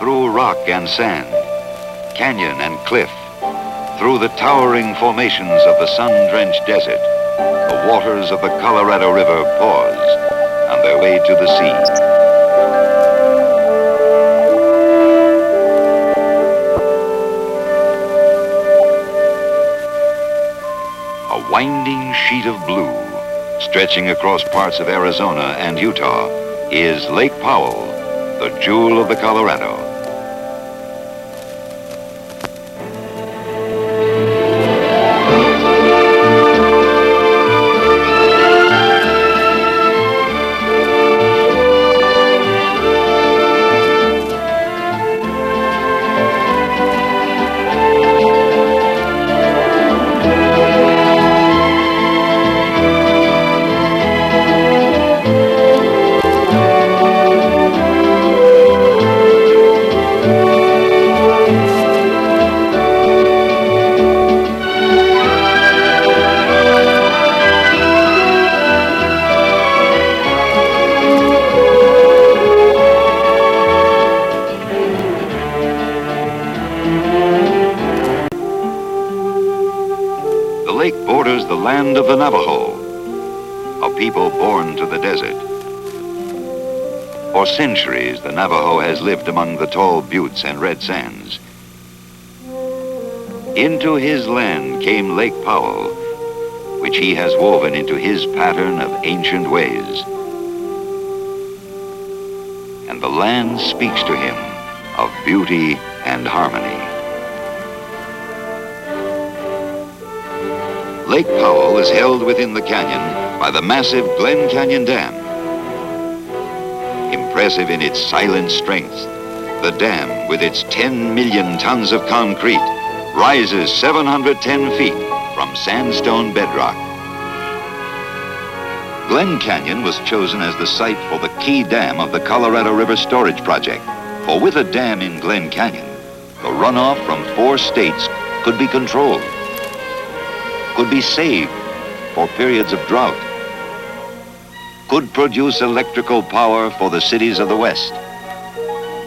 through rock and sand, canyon and cliff, through the towering formations of the sun-drenched desert, the waters of the Colorado River pause on their way to the sea. A winding sheet of blue stretching across parts of Arizona and Utah is Lake Powell, the jewel of the Colorado. The lake borders the land of the Navajo, a people born to the desert. For centuries, the Navajo has lived among the tall buttes and red sands. Into his land came Lake Powell, which he has woven into his pattern of ancient ways. And the land speaks to him of beauty and harmony. Lake Powell is held within the canyon by the massive Glen Canyon Dam. Impressive in its silent strength, the dam, with its 10 million tons of concrete, rises 710 feet from sandstone bedrock. Glen Canyon was chosen as the site for the key dam of the Colorado River Storage Project, for with a dam in Glen Canyon, the runoff from 4 states could be controlled, could be saved for periods of drought, could produce electrical power for the cities of the West,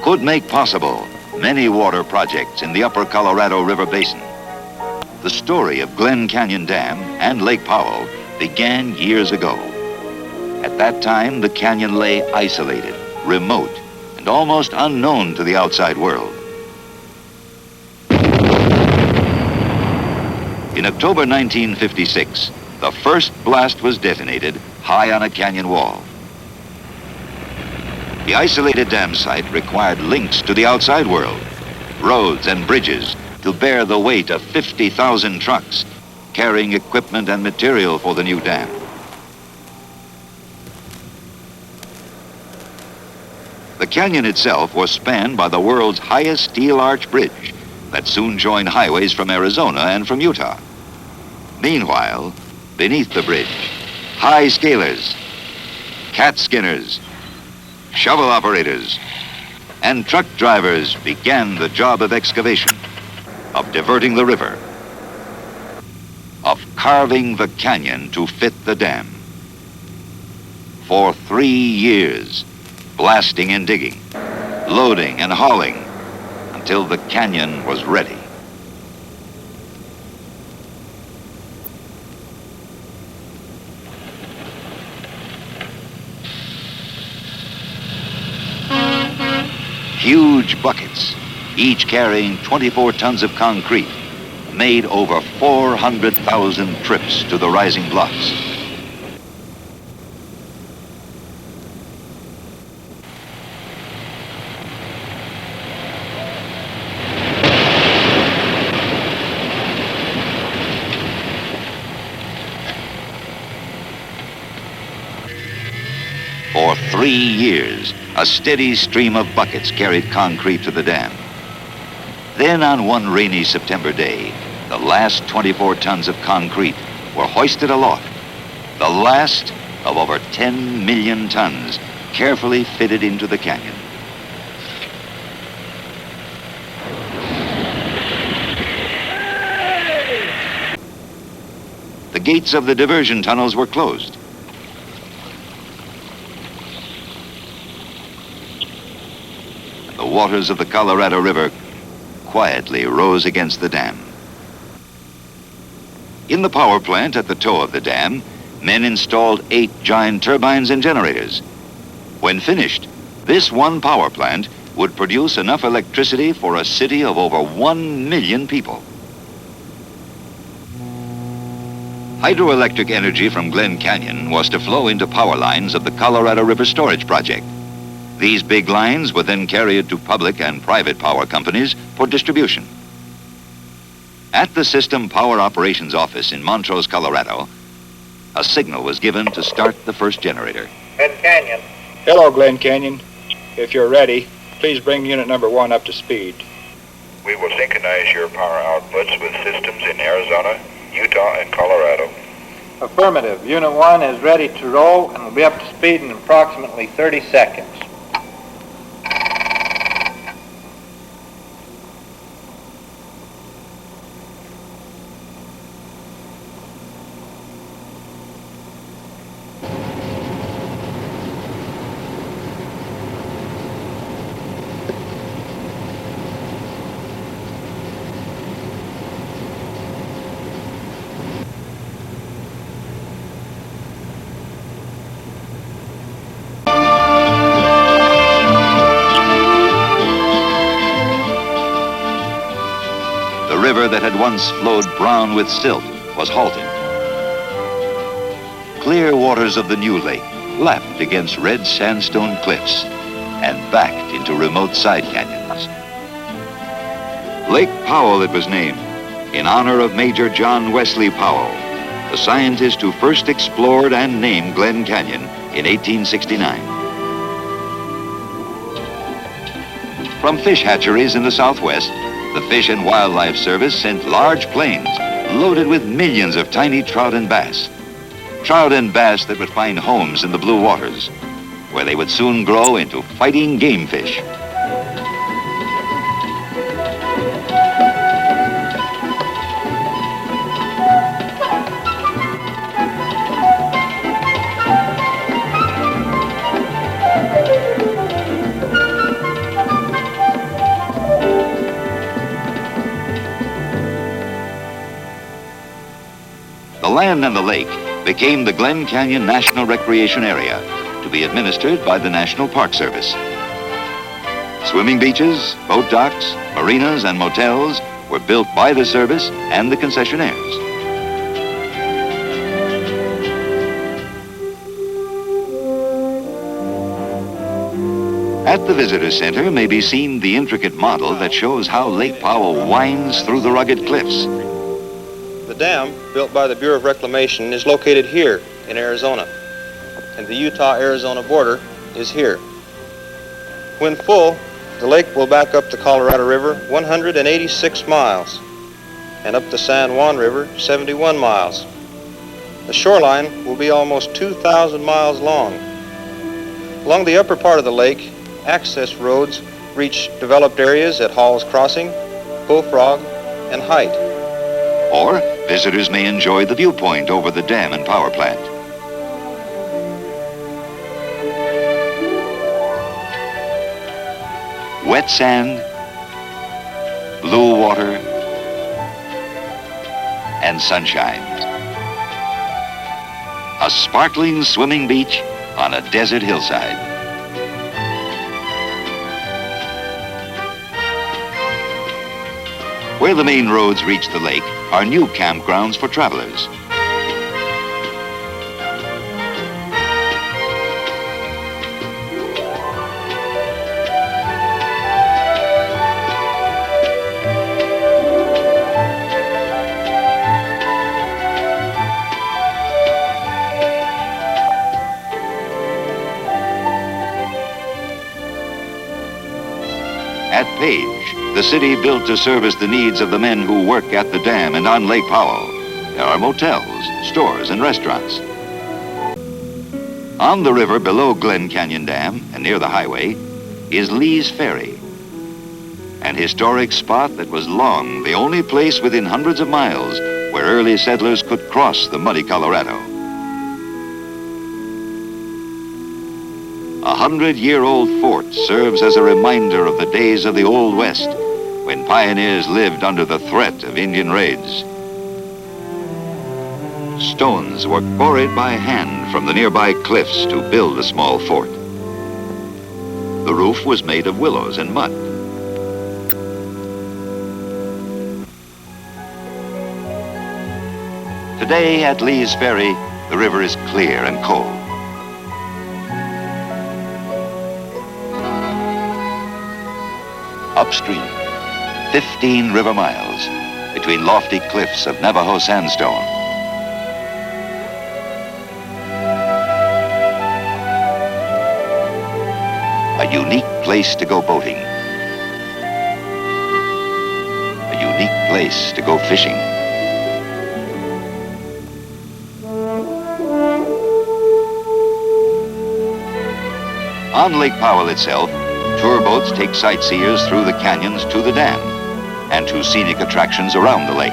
could make possible many water projects in the upper Colorado River Basin. The story of Glen Canyon Dam and Lake Powell began years ago. At that time, the canyon lay isolated, remote, and almost unknown to the outside world. In October 1956, the first blast was detonated high on a canyon wall. The isolated dam site required links to the outside world, roads and bridges to bear the weight of 50,000 trucks carrying equipment and material for the new dam. The canyon itself was spanned by the world's highest steel arch bridge that soon joined highways from Arizona and from Utah. Meanwhile, beneath the bridge, high scalers, cat skinners, shovel operators, and truck drivers began the job of excavation, of diverting the river, of carving the canyon to fit the dam. For 3 years, blasting and digging, loading and hauling, until the canyon was ready. Huge buckets, each carrying 24 tons of concrete, made over 400,000 trips to the rising blocks. For 3 years, a steady stream of buckets carried concrete to the dam. Then on one rainy September day, the last 24 tons of concrete were hoisted aloft, the last of over 10 million tons carefully fitted into the canyon. The gates of the diversion tunnels were closed. The the waters of the Colorado River quietly rose against the dam. In the power plant at the toe of the dam, men installed 8 giant turbines and generators. When finished, this one power plant would produce enough electricity for a city of over 1 million people. Hydroelectric energy from Glen Canyon was to flow into power lines of the Colorado River Storage Project. These big lines were then carried to public and private power companies for distribution. At the System Power Operations Office in Montrose, Colorado, a signal was given to start the first generator. Glen Canyon. Hello, Glen Canyon. If you're ready, please bring unit number 1 up to speed. We will synchronize your power outputs with systems in Arizona, Utah, and Colorado. Affirmative. Unit 1 is ready to roll and will be up to speed in approximately 30 seconds. The river that had once flowed brown with silt was halted. Clear waters of the new lake lapped against red sandstone cliffs and backed into remote side canyons. Lake Powell, it was named, in honor of Major John Wesley Powell, the scientist who first explored and named Glen Canyon in 1869. From fish hatcheries in the southwest, the Fish and Wildlife Service sent large planes loaded with millions of tiny trout and bass. Trout and bass that would find homes in the blue waters, where they would soon grow into fighting game fish. The land and the lake became the Glen Canyon National Recreation Area, to be administered by the National Park Service. Swimming beaches, boat docks, marinas, and motels were built by the service and the concessionaires. At the visitor center may be seen the intricate model that shows how Lake Powell winds through the rugged cliffs. The dam, built by the Bureau of Reclamation, is located here in Arizona, and the Utah-Arizona border is here. When full, the lake will back up the Colorado River 186 miles, and up the San Juan River 71 miles. The shoreline will be almost 2,000 miles long. Along the upper part of the lake, access roads reach developed areas at Hall's Crossing, Bullfrog, and Height. Or visitors may enjoy the viewpoint over the dam and power plant. Wet sand, blue water, and sunshine. A sparkling swimming beach on a desert hillside. Where the main roads reach the lake are new campgrounds for travelers. At Page, the city built to service the needs of the men who work at the dam and on Lake Powell, there are motels, stores, and restaurants. On the river below Glen Canyon Dam and near the highway is Lee's Ferry, an historic spot that was long the only place within hundreds of miles where early settlers could cross the muddy Colorado. 100-year-old fort serves as a reminder of the days of the Old West, when pioneers lived under the threat of Indian raids. Stones were quarried by hand from the nearby cliffs to build the small fort. The roof was made of willows and mud. Today at Lee's Ferry, the river is clear and cold. Upstream, 15 river miles between lofty cliffs of Navajo sandstone. A unique place to go boating. A unique place to go fishing. On Lake Powell itself, tour boats take sightseers through the canyons to the dam and to scenic attractions around the lake.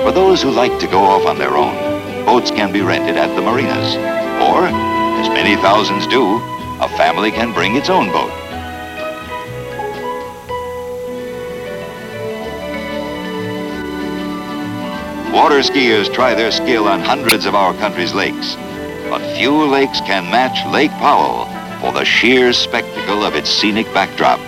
For those who like to go off on their own, boats can be rented at the marinas. Or, as many thousands do, a family can bring its own boat. Water skiers try their skill on hundreds of our country's lakes, but few lakes can match Lake Powell for the sheer spectacle of its scenic backdrop.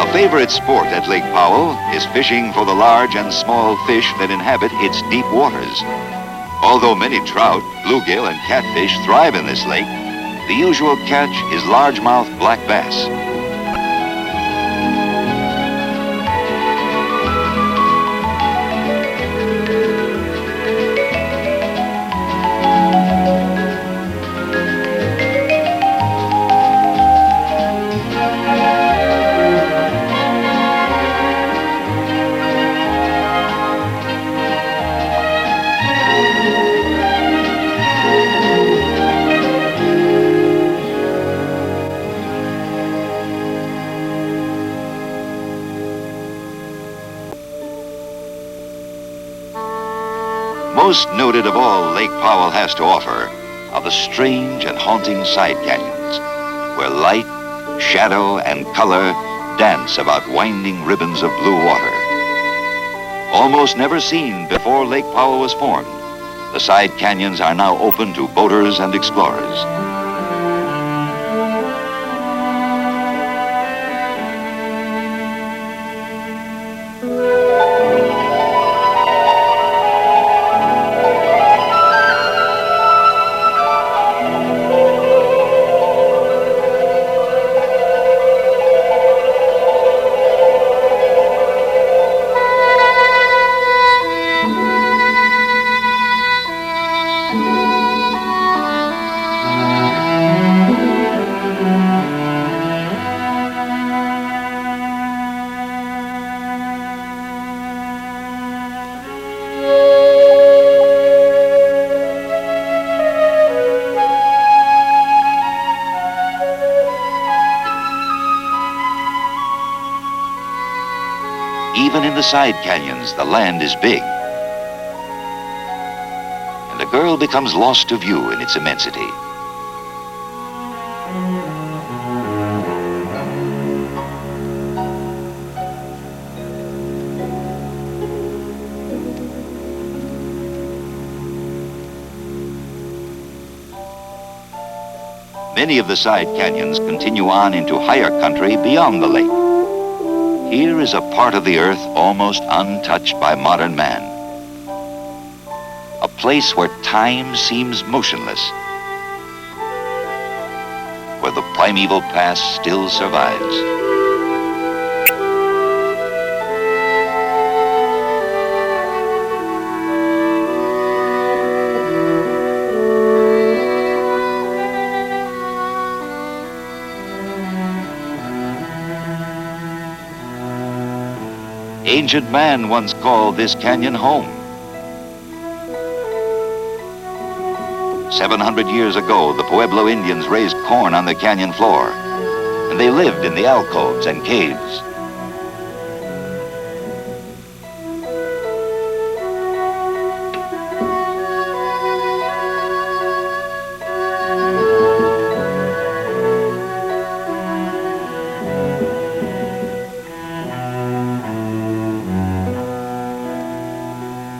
A favorite sport at Lake Powell is fishing for the large and small fish that inhabit its deep waters. Although many trout, bluegill, and catfish thrive in this lake, the usual catch is largemouth black bass. Most noted of all Lake Powell has to offer are the strange and haunting side canyons, where light, shadow, and color dance about winding ribbons of blue water. Almost never seen before Lake Powell was formed, the side canyons are now open to boaters and explorers. Even in the side canyons, the land is big. And the girl becomes lost to view in its immensity. Many of the side canyons continue on into higher country beyond the lake. Here is a part of the earth almost untouched by modern man. A place where time seems motionless, where the primeval past still survives. Ancient man once called this canyon home. 700 years ago, the Pueblo Indians raised corn on the canyon floor, and they lived in the alcoves and caves.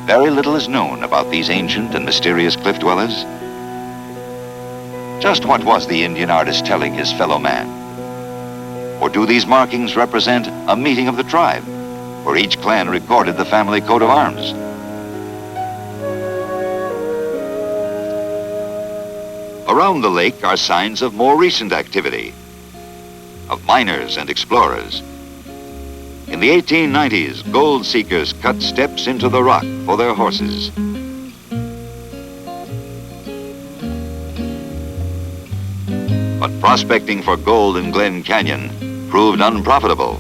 Very little is known about these ancient and mysterious cliff dwellers. Just what was the Indian artist telling his fellow man? Or do these markings represent a meeting of the tribe, where each clan recorded the family coat of arms? Around the lake are signs of more recent activity, of miners and explorers. In the 1890s, gold seekers cut steps into the rock for their horses. But prospecting for gold in Glen Canyon proved unprofitable.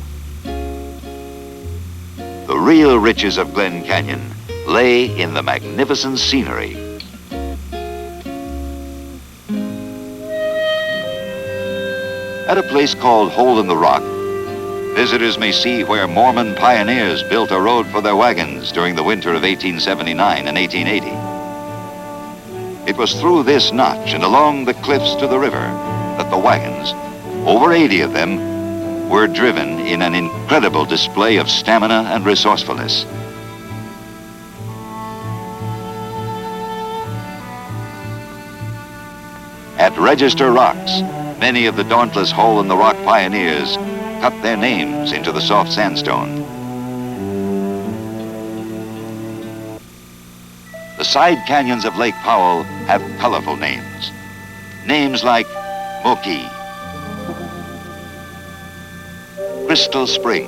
The real riches of Glen Canyon lay in the magnificent scenery. At a place called Hole in the Rock, visitors may see where Mormon pioneers built a road for their wagons during the winter of 1879 and 1880. It was through this notch and along the cliffs to the river that the wagons, over 80 of them, were driven in an incredible display of stamina and resourcefulness. At Register Rocks, many of the dauntless Hole in the Rock pioneers cut their names into the soft sandstone. The side canyons of Lake Powell have colorful names. Names like Moki, Crystal Spring,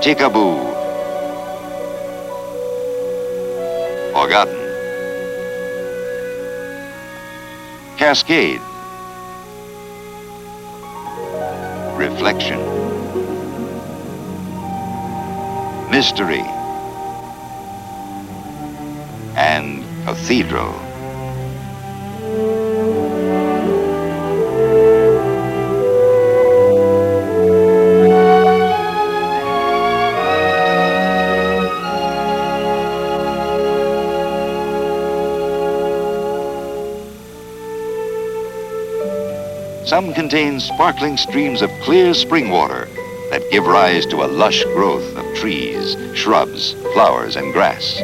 Chickaboo, Forgotten, Cascade, Reflection, Mystery, and Cathedral. Some contain sparkling streams of clear spring water that give rise to a lush growth of trees, shrubs, flowers, and grass.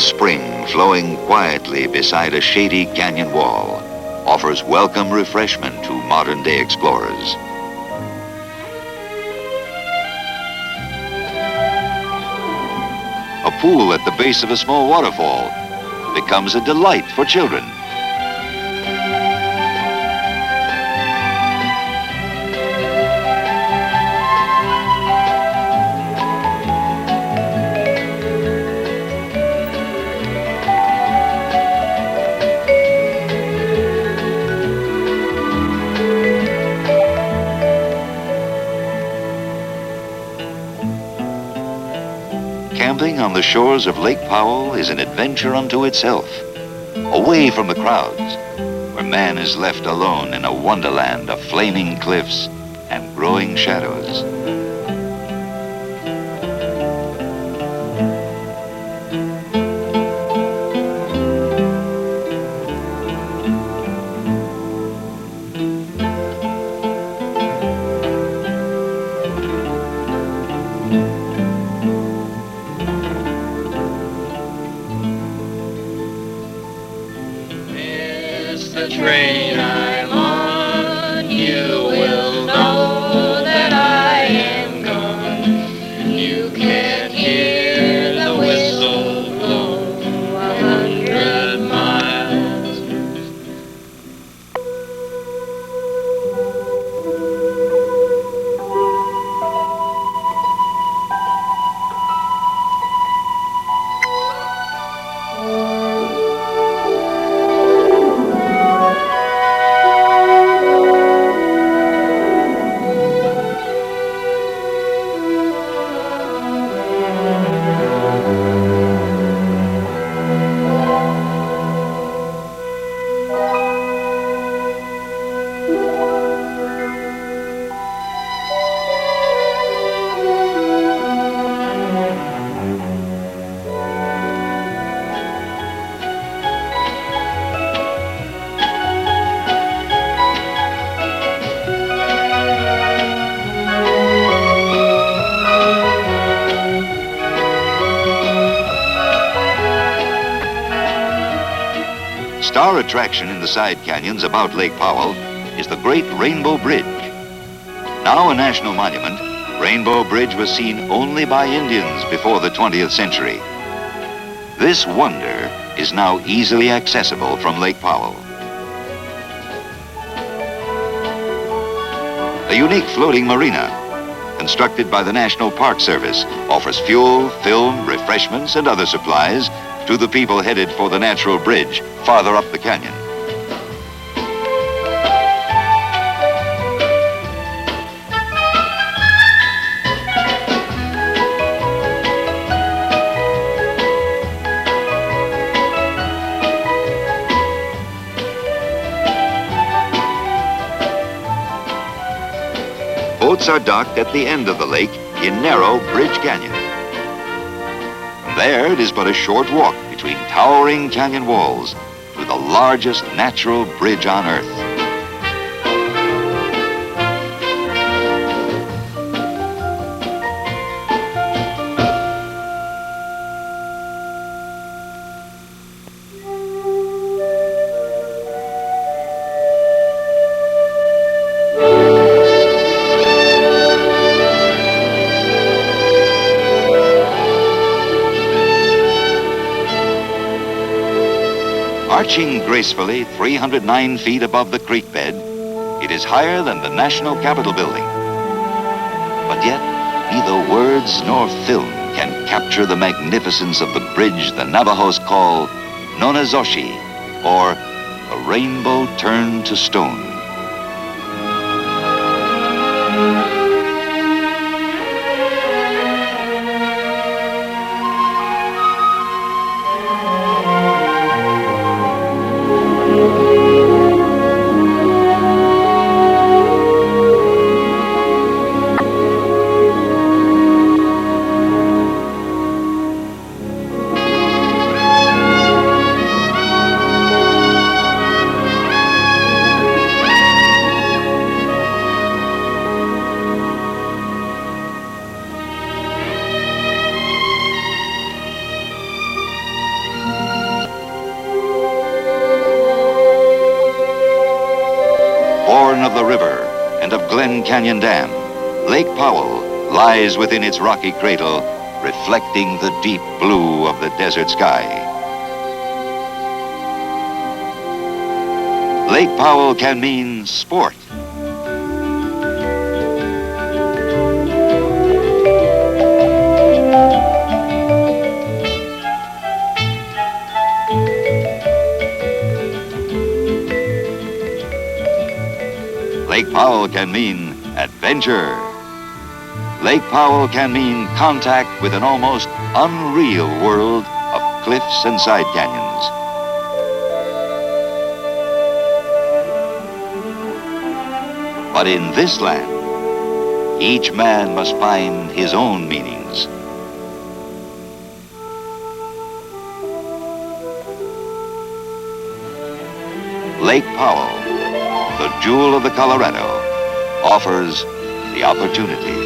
spring flowing quietly beside a shady canyon wall offers welcome refreshment to modern-day explorers. A pool at the base of a small waterfall becomes a delight for children. Camping on the shores of Lake Powell is an adventure unto itself, away from the crowds, where man is left alone in a wonderland of flaming cliffs and growing shadows. The train I'm on, you will know that I am gone. You can't hear the whistle blow 100 miles. Star attraction in the side canyons about Lake Powell is the Great Rainbow Bridge. Now a national monument, Rainbow Bridge was seen only by Indians before the 20th century. This wonder is now easily accessible from Lake Powell. A unique floating marina, constructed by the National Park Service, offers fuel, film, refreshments, and other supplies to the people headed for the natural bridge farther up the canyon. Boats are docked at the end of the lake in narrow Bridge Canyon. From there, it is but a short walk between towering canyon walls to the largest natural bridge on Earth. Arching gracefully 309 feet above the creek bed, it is higher than the National Capitol building. But yet, neither words nor film can capture the magnificence of the bridge the Navajos call Nonazoshi, or a rainbow turned to stone. of the river and of Glen Canyon Dam, Lake Powell lies within its rocky cradle, reflecting the deep blue of the desert sky. Lake Powell can mean sport. Lake Powell can mean adventure. Lake Powell can mean contact with an almost unreal world of cliffs and side canyons. But in this land, each man must find his own meanings. Lake Powell, the jewel of the Colorado, offers the opportunity.